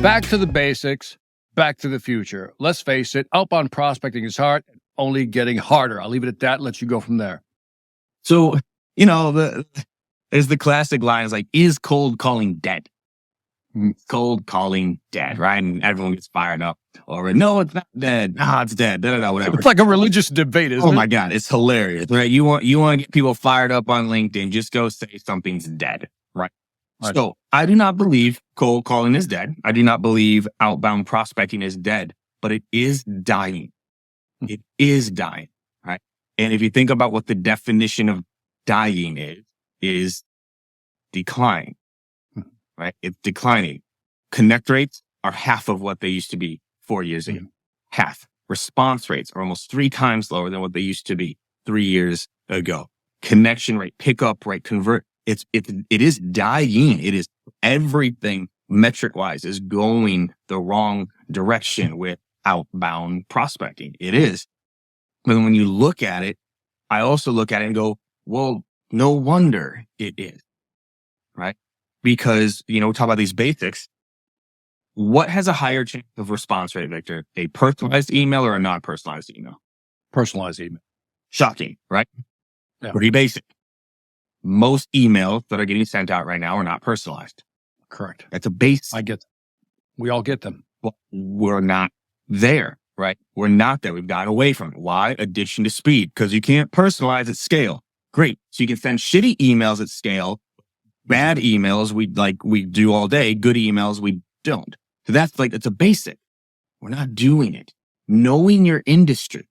Back to the basics, back to the future. Let's face it, outbound prospecting is hard, only getting harder. I'll leave it at that, let you go from there. So, there's the classic lines like, is cold calling dead? Cold calling dead, right? And everyone gets fired up. Or, no, it's not dead. Nah, it's dead. Whatever. It's like a religious debate, isn't it? Oh my God, it's hilarious, right? You want to get people fired up on LinkedIn, just go say something's dead, right? So I do not believe cold calling is dead. I do not believe outbound prospecting is dead, but it is dying. It is dying, right? And if you think about what the definition of dying is decline, right? It's declining. Connect rates are half of what they used to be 4 years ago. Half. Response rates are almost 3 times lower than what they used to be 3 years ago. Connection rate, pickup rate, convert. It is dying. It is everything metric wise is going the wrong direction with outbound prospecting. It is. But when you look at it, I also look at it and go, well, no wonder it is, right? Because, we talk about these basics. What has a higher chance of response rate, Victor? A personalized email or a non-personalized email? Personalized email. Shocking, right? Yeah. Pretty basic. Most emails that are getting sent out right now are not personalized. Correct. That's a base. I get them. We all get them. Well, we're not there, right? We're not there. We've gotten away from it. Why? Addition to speed. Because you can't personalize at scale. Great. So you can send shitty emails at scale. Bad emails we do all day. Good emails we don't. So it's a basic. We're not doing it. Knowing your industry.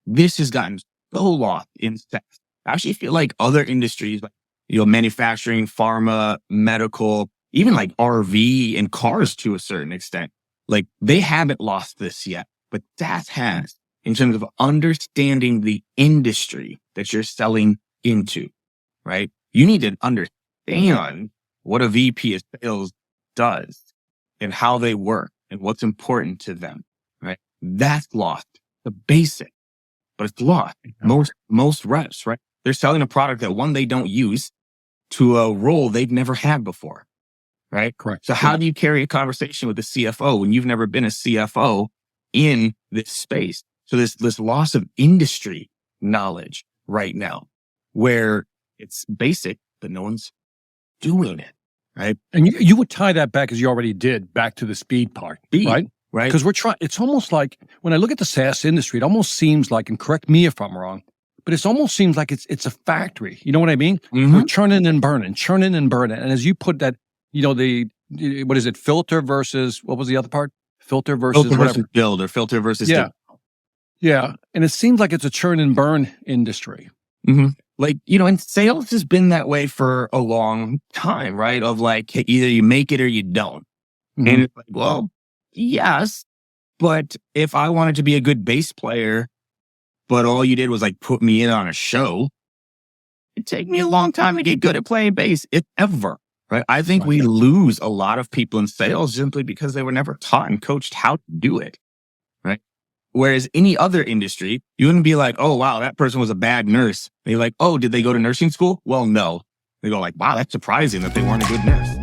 This has gotten so lost in SaaS. I actually feel like other industries, like, manufacturing, pharma, medical, even like RV and cars to a certain extent, like they haven't lost this yet, but SaaS has in terms of understanding the industry that you're selling into, right? You need to understand what a VP of sales does and how they work and what's important to them, right? That's lost. The basic, but it's lost. Most reps, right? They're selling a product that they don't use to a role they've never had before, right? Correct. So how do you carry a conversation with a CFO when you've never been a CFO in this space? So this loss of industry knowledge right now where it's basic, but no one's doing it, right? And you would tie that back, as you already did, back to the speed part, right? Right. Because it's almost like, when I look at the SaaS industry, it almost seems like, and correct me if I'm wrong, but it almost seems like it's a factory. You know what I mean? We're churning and burning. And as you put that, what is it? Filter versus, what was the other part? Filter versus build, or filter versus Yeah. And it seems like it's a churn and burn industry. Like, and sales has been that way for a long time, right? Of like, either you make it or you don't. And it's like, well, yes, but if I wanted to be a good bass player, but all you did was like put me in on a show, it'd take me a long time to get good at playing bass, if ever, right? I think we lose a lot of people in sales simply because they were never taught and coached how to do it, right? Whereas any other industry, you wouldn't be like, oh, wow, that person was a bad nurse. And you're like, oh, did they go to nursing school? Well, no. They go like, wow, that's surprising that they weren't a good nurse.